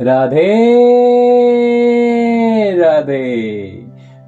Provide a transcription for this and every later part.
राधे राधे।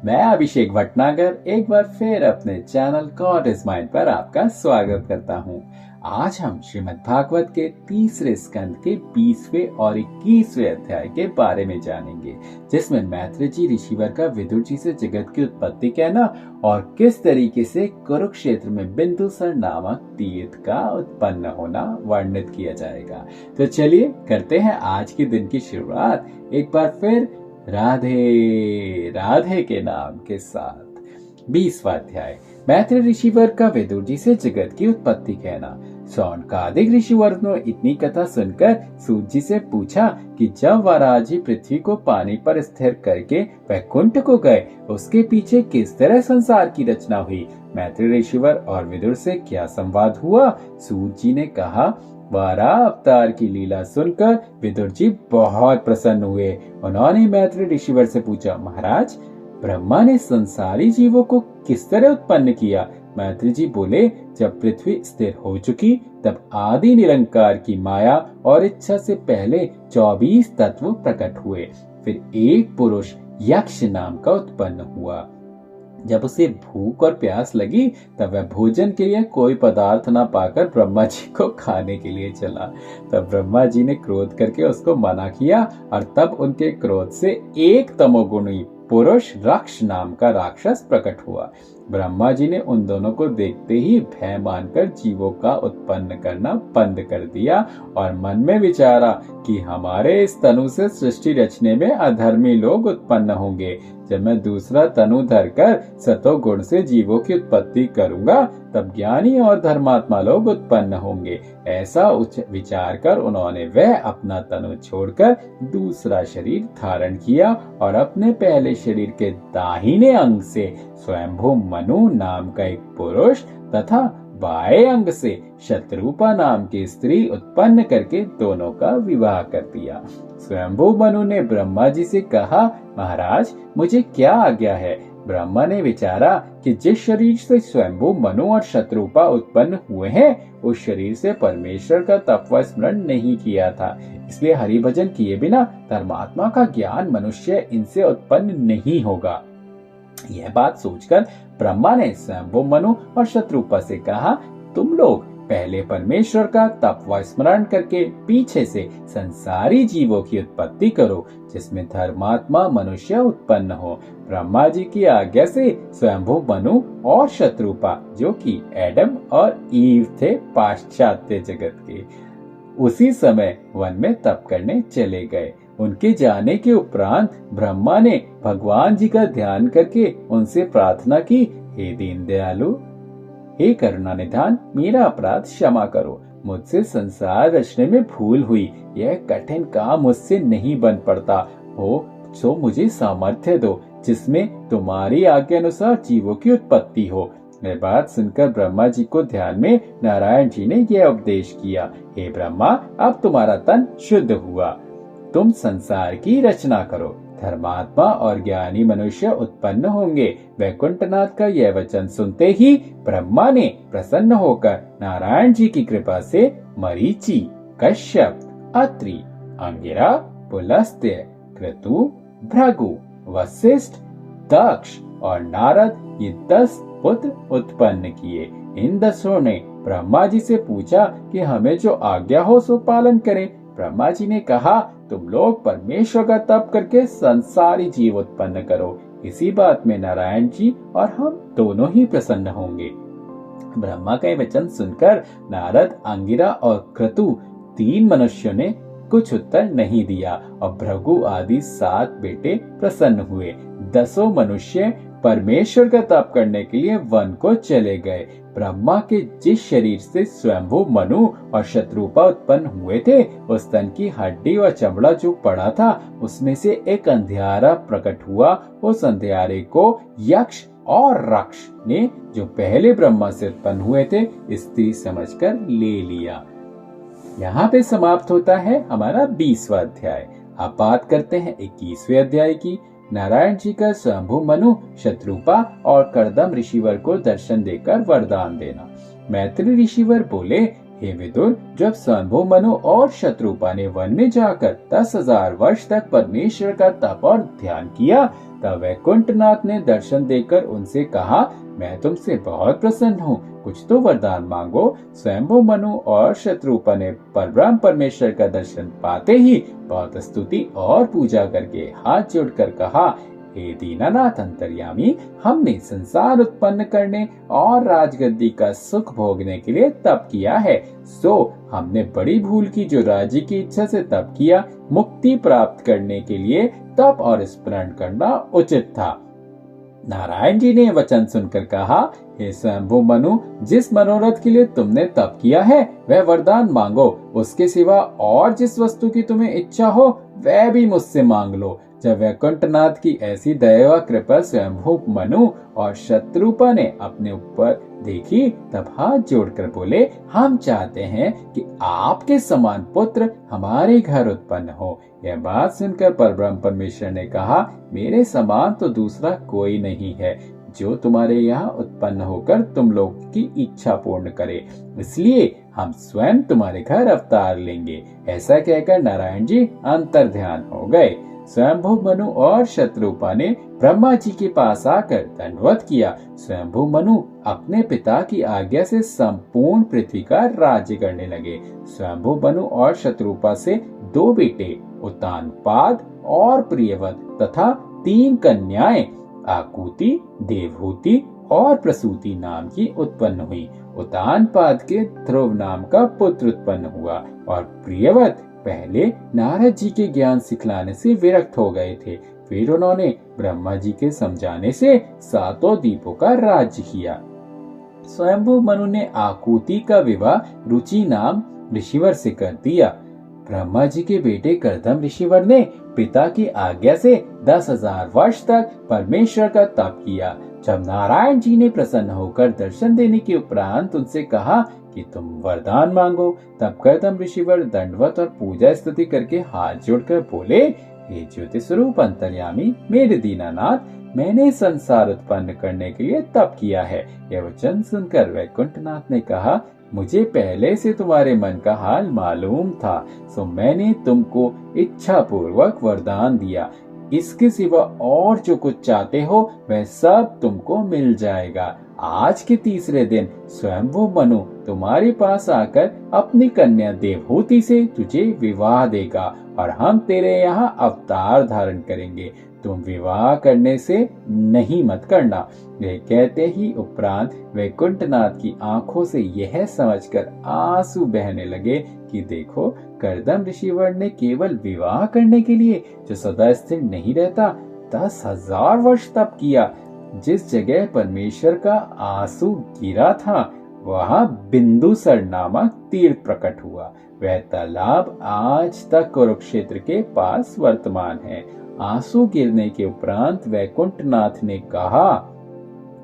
मैं अभिषेक भटनागर एक बार फिर अपने चैनल गॉड इज माइंड पर आपका स्वागत करता हूं। आज हम श्रीमद् भागवत के तीसरे स्कंद के 20वें और 21वें अध्याय के बारे में जानेंगे, जिसमें मैत्री जी ऋषिवर का विदुर जी से जगत की उत्पत्ति कहना और किस तरीके से कुरुक्षेत्र में बिंदुसर नामक तीर्थ का उत्पन्न होना वर्णित किया जाएगा। तो चलिए करते हैं आज के दिन की शुरुआत एक बार फिर राधे राधे के नाम के साथ। 20वां अध्याय, मैत्री ऋषिवर का विदुर जी से जगत की उत्पत्ति कहना। सौनकादिक ऋषिवर ने इतनी कथा सुनकर सूत जी से पूछा कि जब वराह जी पृथ्वी को पानी पर स्थिर करके वैकुंठ को गए, उसके पीछे किस तरह संसार की रचना हुई। मैत्री ऋषिवर और विदुर से क्या संवाद हुआ। सूत जी ने कहा, वराह अवतार की लीला सुनकर विदुर जी बहुत प्रसन्न हुए। उन्होंने मैत्री ऋषिवर से पूछा, महाराज, ब्रह्मा ने संसारी जीवों को किस तरह उत्पन्न किया। मैत्री जी बोले, जब पृथ्वी स्थिर हो चुकी तब आदि निरंकार की माया और इच्छा से पहले 24 तत्व प्रकट हुए। फिर एक पुरुष यक्ष नाम का उत्पन्न हुआ। जब उसे भूख और प्यास लगी तब वह भोजन के लिए कोई पदार्थ न पाकर ब्रह्मा जी को खाने के लिए चला। तब ब्रह्मा जी ने क्रोध करके उसको मना किया और तब उनके क्रोध से एक तमोगुणी पुरुष रक्ष नाम का राक्षस प्रकट हुआ। ब्रह्मा जी ने उन दोनों को देखते ही भय मानकर जीवों का उत्पन्न करना बंद कर दिया और मन में विचारा कि हमारे इस तनु से सृष्टि रचने में अधर्मी लोग उत्पन्न होंगे। जब मैं दूसरा तनु धरकर सतो गुण से जीवों की उत्पत्ति करूंगा तब ज्ञानी और धर्मात्मा लोग उत्पन्न होंगे। ऐसा उच्च विचार कर उन्होंने वह अपना तनु छोड़कर दूसरा शरीर धारण किया और अपने पहले शरीर के दाहिने अंग से स्वयंभू मनु नाम का एक पुरुष तथा बाएं अंग से शत्रुपा नाम की स्त्री उत्पन्न करके दोनों का विवाह कर दिया। स्वयंभू मनु ने ब्रह्मा जी से कहा, महाराज, मुझे क्या आज्ञा है। ब्रह्मा ने विचारा कि जिस शरीर से स्वयंभू मनु और शत्रुपा उत्पन्न हुए हैं, उस शरीर से परमेश्वर का तत्व स्मरण नहीं किया था, इसलिए हरि भजन किए बिना धर्मात्मा का ज्ञान मनुष्य इनसे उत्पन्न नहीं होगा। यह बात सोचकर ब्रह्मा ने स्वयंभू मनु और शत्रुपा से कहा, तुम लोग पहले परमेश्वर का तत्व स्मरण करके पीछे से संसारी जीवों की उत्पत्ति करो, जिसमें धर्मात्मा मनुष्य उत्पन्न हो। ब्रह्मा जी की आज्ञा से स्वयंभू मनु और शत्रुपा, जो कि एडम और ईव थे पाश्चात्य जगत के, उसी समय वन में तप करने चले गए। उनके जाने के उपरांत ब्रह्मा ने भगवान जी का ध्यान करके उनसे प्रार्थना की, हे दीन दयालु, हे करुणा निधान, मेरा अपराध क्षमा करो। मुझसे संसार रचने में भूल हुई। यह कठिन काम मुझसे नहीं बन पड़ता हो, तो मुझे सामर्थ्य दो जिसमें तुम्हारी आज्ञा अनुसार जीवों की उत्पत्ति हो। यह बात सुनकर ब्रह्मा जी को ध्यान में नारायण जी ने यह उपदेश किया, हे ब्रह्मा, अब तुम्हारा तन शुद्ध हुआ। तुम संसार की रचना करो, धर्मात्मा और ज्ञानी मनुष्य उत्पन्न होंगे। वैकुंठनाथ का यह वचन सुनते ही ब्रह्मा ने प्रसन्न होकर नारायण जी की कृपा से मरीचि, कश्यप, अत्रि, अंगिरा, पुलस्त्य, क्रतु, भृगु, वशिष्ठ, दक्ष और नारद ये 10 पुत्र उत्पन्न किए। इन 10 ने ब्रह्मा जी से पूछा कि हमें जो आज्ञा हो सो पालन करें। ब्रह्मा जी ने कहा, तुम लोग परमेश्वर का तप करके संसारी जीव उत्पन्न करो। इसी बात में नारायण जी और हम दोनों ही प्रसन्न होंगे। ब्रह्मा का वचन सुनकर नारद, अंगिरा और क्रतु 3 मनुष्यों ने कुछ उत्तर नहीं दिया और भृगु आदि 7 बेटे प्रसन्न हुए। 10 मनुष्य परमेश्वर का तप करने के लिए वन को चले गए। ब्रह्मा के जिस शरीर से स्वयंभू मनु और शत्रुपा उत्पन्न हुए थे, उस तन की हड्डी और चमड़ा जो पड़ा था, उसमें से एक अंधियारा प्रकट हुआ। उस अंधियारे को यक्ष और रक्ष ने, जो पहले ब्रह्मा से उत्पन्न हुए थे, स्त्री समझकर ले लिया। यहाँ पे समाप्त होता है हमारा 20वां अध्याय। अब बात करते हैं 21वें अध्याय की। नारायण जी का स्वयंभू मनु, शत्रुपा और करदम ऋषिवर को दर्शन देकर वरदान देना। मैत्री ऋषिवर बोले, हे विदुर, जब स्वयंभू मनु और शत्रुपा ने वन में जाकर 10,000 वर्ष तक परमेश्वर का तप और ध्यान किया, तब वैकुंठनाथ ने दर्शन देकर उनसे कहा, मैं तुमसे बहुत प्रसन्न हूँ, कुछ तो वरदान मांगो। स्वयंभू मनु और शत्रुपा ने परब्रह्म परमेश्वर का दर्शन पाते ही बहुत स्तुति और पूजा करके हाथ जोड़कर कहा, हे दीनानाथ अंतर्यामी, हमने संसार उत्पन्न करने और राजगद्दी का सुख भोगने के लिए तप किया है, सो हमने बड़ी भूल की जो राज्य की इच्छा से तप किया। मुक्ति प्राप्त करने के लिए तप और स्मरण करना उचित था। नारायण जी ने वचन सुनकर कहा, हे स्वयंभू मनु, जिस मनोरथ के लिए तुमने तप किया है वह वरदान मांगो। उसके सिवा और जिस वस्तु की तुम्हें इच्छा हो वह भी मुझसे मांग लो। जब वैकुंठनाथ की ऐसी दया व कृपा स्वयंभू मनु और शत्रुपा ने अपने ऊपर देखी, तब हाथ जोड़कर बोले, हम चाहते हैं कि आपके समान पुत्र हमारे घर उत्पन्न हो। यह बात सुनकर परब्रह्म परमेश्वर ने कहा, मेरे समान तो दूसरा कोई नहीं है जो तुम्हारे यहाँ उत्पन्न होकर तुम लोग की इच्छा पूर्ण करे, इसलिए हम स्वयं तुम्हारे घर अवतार लेंगे। ऐसा कहकर नारायण जी अंतर ध्यान हो गए। स्वयंभू मनु और शत्रुपा ने ब्रह्मा जी के पास आकर दंडवत किया। स्वयंभू मनु अपने पिता की आज्ञा से संपूर्ण पृथ्वी का राज्य करने लगे। स्वयंभू मनु और शत्रुपा से 2 बेटे उत्तानपाद और प्रियवत तथा 3 कन्याएं आकुति, देवहूति और प्रसूति नाम की उत्पन्न हुई। उत्तानपाद के ध्रुव नाम का पुत्र उत्पन्न हुआ और प्रियवत पहले नारद जी के ज्ञान सिखलाने से विरक्त हो गए थे। फिर उन्होंने ब्रह्मा जी के समझाने से 7 द्वीपों का राज्य किया। स्वयंभू मनु ने आकुति का विवाह रुचि नाम ऋषिवर से कर दिया। ब्रह्मा जी के बेटे कर्दम ऋषिवर ने पिता की आज्ञा से 10,000 वर्ष तक परमेश्वर का तप किया। जब नारायण जी ने प्रसन्न होकर दर्शन देने के उपरांत उनसे कहा कि तुम वरदान मांगो, तब कर्दम ऋषिवर दंडवत और पूजा स्तुति करके हाथ जोड़कर बोले, हे ज्योति स्वरूप अंतर्यामी, मेरे दीनानाथ, मैंने संसार उत्पन्न करने के लिए तप किया है। यह वचन सुनकर वैकुंठनाथ ने कहा, मुझे पहले से तुम्हारे मन का हाल मालूम था, सो मैंने तुमको इच्छा पूर्वक वरदान दिया। इसके सिवा और जो कुछ चाहते हो वह सब तुमको मिल जाएगा। आज के तीसरे दिन स्वयंभू मनु तुम्हारे पास आकर अपनी कन्या देवहूति से तुझे विवाह देगा और हम तेरे यहाँ अवतार धारण करेंगे। तुम विवाह करने से नहीं मत करना। वे कहते ही उपरांत वैकुंठनाथ की आंखों से यह समझकर आंसू बहने लगे कि देखो, कर्दम ऋषिवर ने केवल विवाह करने के लिए, जो सदा स्थिर नहीं रहता, 10,000 वर्ष तप किया। जिस जगह परमेश्वर का आंसू गिरा था वहां बिंदुसर नामक तीर्थ प्रकट हुआ। वह तालाब आज तक कुरुक्षेत्र के पास वर्तमान है। आंसू गिरने के उपरांत वैकुंठनाथ ने कहा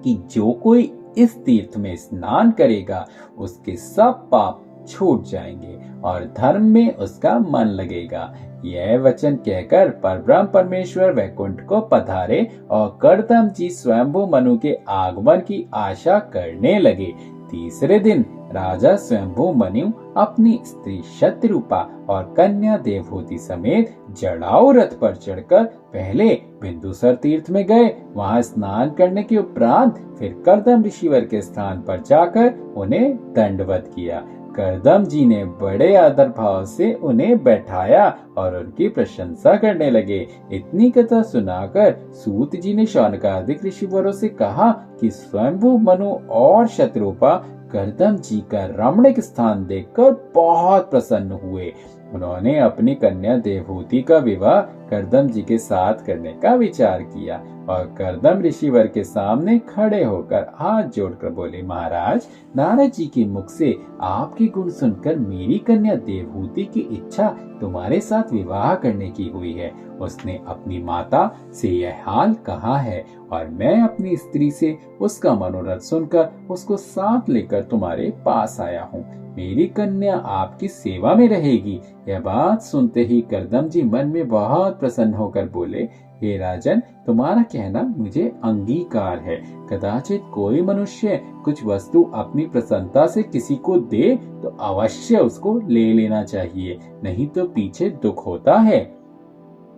कि जो कोई इस तीर्थ में स्नान करेगा उसके सब पाप छूट जाएंगे और धर्म में उसका मन लगेगा। यह वचन कहकर परब्रह्म परमेश्वर वैकुंठ को पधारे और कर्दम जी स्वयंभू मनु के आगमन की आशा करने लगे। तीसरे दिन राजा स्वयंभू मनु अपनी स्त्री शत्रुपा और कन्या देवहूति समेत जड़ाऊ रथ पर चढ़कर पहले बिंदुसर तीर्थ में गए। वहां स्नान करने के उपरांत फिर कर्दम ऋषिवर के स्थान पर जाकर उन्हें दंडवत किया। कर्दम जी ने बड़े आदर भाव से उन्हें बैठाया और उनकी प्रशंसा करने लगे। इतनी कथा सुनाकर सूत जी ने शौनकादिक ऋषिवरों से कहा कि स्वयंभू मनु और शत्रुपा कर्दम जी का रमणीक स्थान देखकर बहुत प्रसन्न हुए। उन्होंने अपनी कन्या देवहूति का विवाह कर्दम जी के साथ करने का विचार किया और कर्दम ऋषिवर के सामने खड़े होकर हाथ जोड़कर बोले, महाराज, नारद जी के मुख से आपके गुण सुनकर मेरी कन्या देवहूति की इच्छा तुम्हारे साथ विवाह करने की हुई है। उसने अपनी माता से यह हाल कहा है और मैं अपनी स्त्री से उसका मनोरथ सुनकर उसको साथ लेकर तुम्हारे पास आया हूँ। मेरी कन्या आपकी सेवा में रहेगी। यह बात सुनते ही कर्दम जी मन में बहुत बहुत प्रसन्न होकर बोले, हे राजन, तुम्हारा कहना मुझे अंगीकार है। कदाचित कोई मनुष्य कुछ वस्तु अपनी प्रसन्नता से किसी को दे तो अवश्य उसको ले लेना चाहिए, नहीं तो पीछे दुख होता है।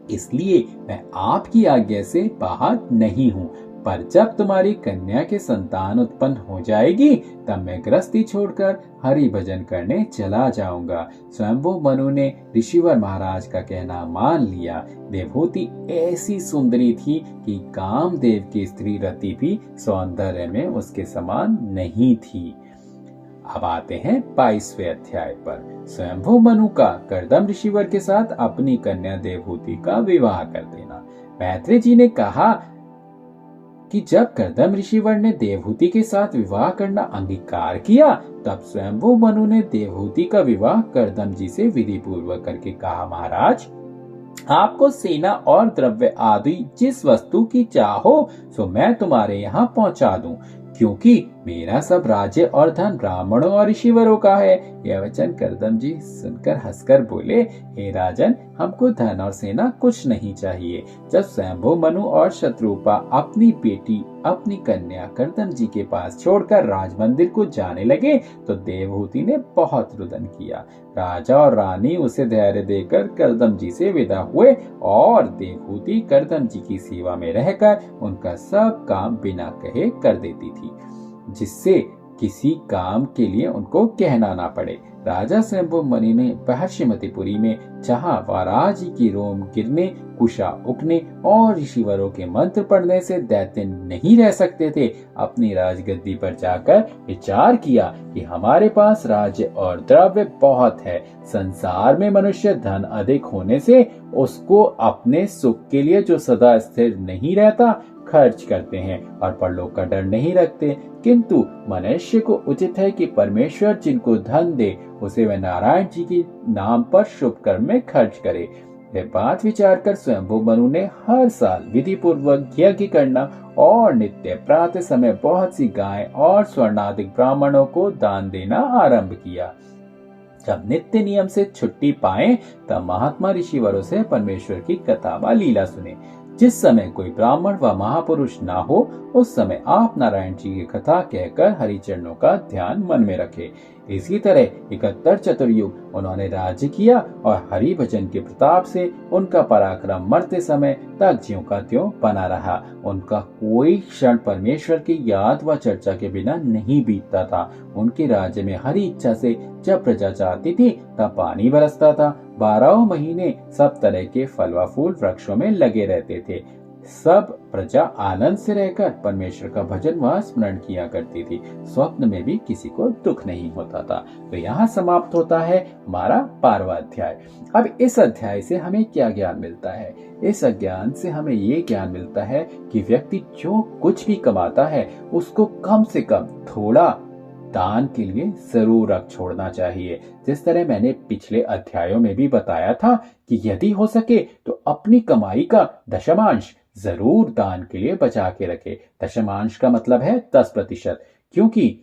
इसलिए मैं आपकी आज्ञा से बाहर नहीं हूँ, पर जब तुम्हारी कन्या के संतान उत्पन्न हो जाएगी तब मैं गृहस्थी छोड़कर हरि भजन करने चला जाऊंगा। स्वयंभू मनु ने ऋषिवर महाराज का कहना मान लिया। देवहूति ऐसी सुंदरी थी कि कामदेव की स्त्री रति भी सौंदर्य में उसके समान नहीं थी। अब आते हैं 22वें अध्याय पर। स्वयंभू मनु का कर्दम ऋषिवर के साथ अपनी कन्या देवहूति का विवाह कर देना। मैत्रेय जी ने कहा कि जब कर्दम ऋषिवर ने देवहूति के साथ विवाह करना अंगीकार किया तब स्वयंभू मनु ने देवहूति का विवाह कर्दम जी से विधि पूर्वक करके कहा, महाराज, आपको सेना और द्रव्य आदि जिस वस्तु की चाहो सो मैं तुम्हारे यहाँ पहुँचा दूं, क्योंकि मेरा सब राज्य और धन ब्राह्मणों और ऋषिवरों का है। यह वचन कर्दम जी सुनकर हंसकर बोले, हे राजन, हमको धन और सेना कुछ नहीं चाहिए। जब स्वयंभू मनु और शत्रुपा अपनी बेटी अपनी कन्या कर्दम जी के पास छोड़कर राज मंदिर को जाने लगे तो देवहूति ने बहुत रुदन किया। राजा और रानी उसे धैर्य देकर कर्दम जी से विदा हुए और देवहूति कर्दम जी की सेवा में रहकर उनका सब काम बिना कहे कर देती थी, जिससे किसी काम के लिए उनको कहना ना पड़े। राजा स्वयंभू मनु ने महर्षिमतिपुरी में जहाँ वाराह जी की रोम गिरने, कुशा उगने और ऋषिवरों के मंत्र पढ़ने से दैत्य नहीं रह सकते थे, अपनी राजगद्दी पर जाकर विचार किया कि हमारे पास राज्य और द्रव्य बहुत है। संसार में मनुष्य धन अधिक होने से उसको अपने सुख के लिए जो सदा स्थिर नहीं रहता खर्च करते हैं और परलोक का डर नहीं रखते, किंतु मनुष्य को उचित है कि परमेश्वर जिनको धन दे उसे वह नारायण जी के नाम पर शुभ कर्म में खर्च करे। यह बात विचार कर स्वयंभू मनु ने हर साल विधि पूर्वक यज्ञ करना और नित्य प्रातः समय बहुत सी गाय और स्वर्णाधिक ब्राह्मणों को दान देना आरंभ किया। जब नित्य नियम से छुट्टी पाए तब महात्मा ऋषिवरों से परमेश्वर की कथा व लीला सुने। जिस समय कोई ब्राह्मण व महापुरुष ना हो उस समय आप नारायण जी की कथा कहकर हरिचरणों का ध्यान मन में रखे। इसी तरह 71 चतुर्युग उन्होंने राज्य किया और हरि भजन के प्रताप से उनका पराक्रम मरते समय तक ज्यों का त्यों बना रहा। उनका कोई क्षण परमेश्वर की याद व चर्चा के बिना नहीं बीतता था। उनके राज्य में हरि इच्छा से जब प्रजा चाहती थी तब पानी बरसता था। 12 महीने सब तरह के फल व फूल वृक्षों में लगे रहते थे। सब प्रजा आनंद से रहकर परमेश्वर का भजन व स्मरण किया करती थी। स्वप्न में भी किसी को दुख नहीं होता था। तो यहाँ समाप्त होता है हमारा 12वां अध्याय। अब इस अध्याय से हमें क्या ज्ञान मिलता है? इस ज्ञान से हमें ये ज्ञान मिलता है कि व्यक्ति जो कुछ भी कमाता है उसको कम से कम थोड़ा दान के लिए जरूर रख छोड़ना चाहिए। जिस तरह मैंने पिछले अध्यायों में भी बताया था कि यदि हो सके तो अपनी कमाई का दशमांश जरूर दान के लिए बचा के रखे। दशमांश का मतलब है 10%, क्योंकि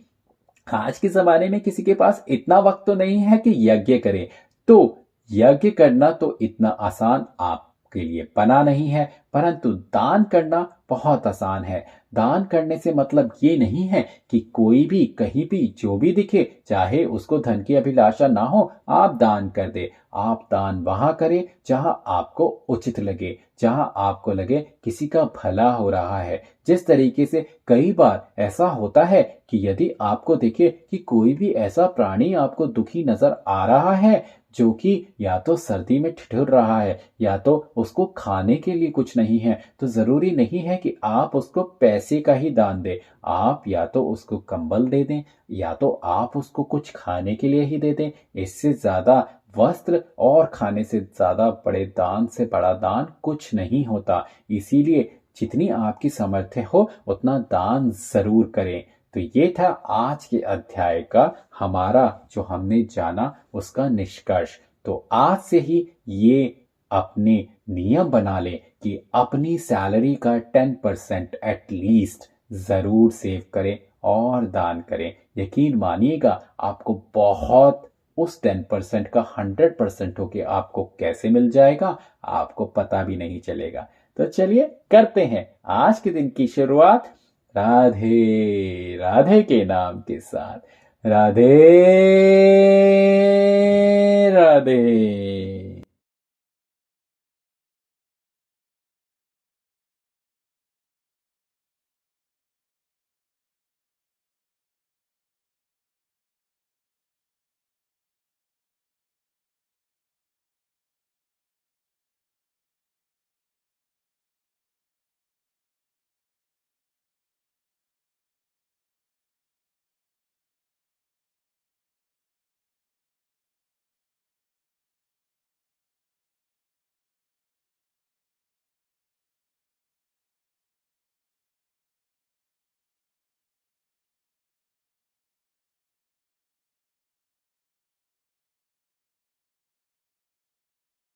आज के जमाने में किसी के पास इतना वक्त तो नहीं है कि यज्ञ करे। तो यज्ञ करना तो इतना आसान आपके लिए बना नहीं है, परंतु दान करना बहुत आसान है। दान करने से मतलब ये नहीं है कि कोई भी कहीं भी जो भी दिखे, चाहे उसको धन की अभिलाषा ना हो, आप दान कर दे। आप दान वहां करें जहां आपको उचित लगे, जहां आपको लगे किसी का भला हो रहा है। जिस तरीके से कई बार ऐसा होता है कि यदि आपको दिखे कि कोई भी ऐसा प्राणी आपको दुखी नजर आ रहा है जो कि या तो सर्दी में ठिठुर रहा है या तो उसको खाने के लिए कुछ नहीं है, तो जरूरी नहीं है कि आप उसको पैसे का ही दान दें। आप या तो उसको कंबल दे दें या तो आप उसको कुछ खाने के लिए ही दे दें। इससे ज्यादा वस्त्र और खाने से ज्यादा बड़े दान से बड़ा दान कुछ नहीं होता। इसीलिए जितनी आपकी सामर्थ्य हो उतना दान जरूर करें। तो ये था आज के अध्याय का हमारा जो हमने जाना उसका निष्कर्ष। तो आज से ही ये अपने नियम बना लें कि अपनी सैलरी का 10% एटलीस्ट जरूर सेव करें और दान करें। यकीन मानिएगा आपको बहुत उस 10% का 100% होके आपको कैसे मिल जाएगा, आपको पता भी नहीं चलेगा। तो चलिए करते हैं आज के दिन की शुरुआत राधे राधे के नाम के साथ। राधे राधे।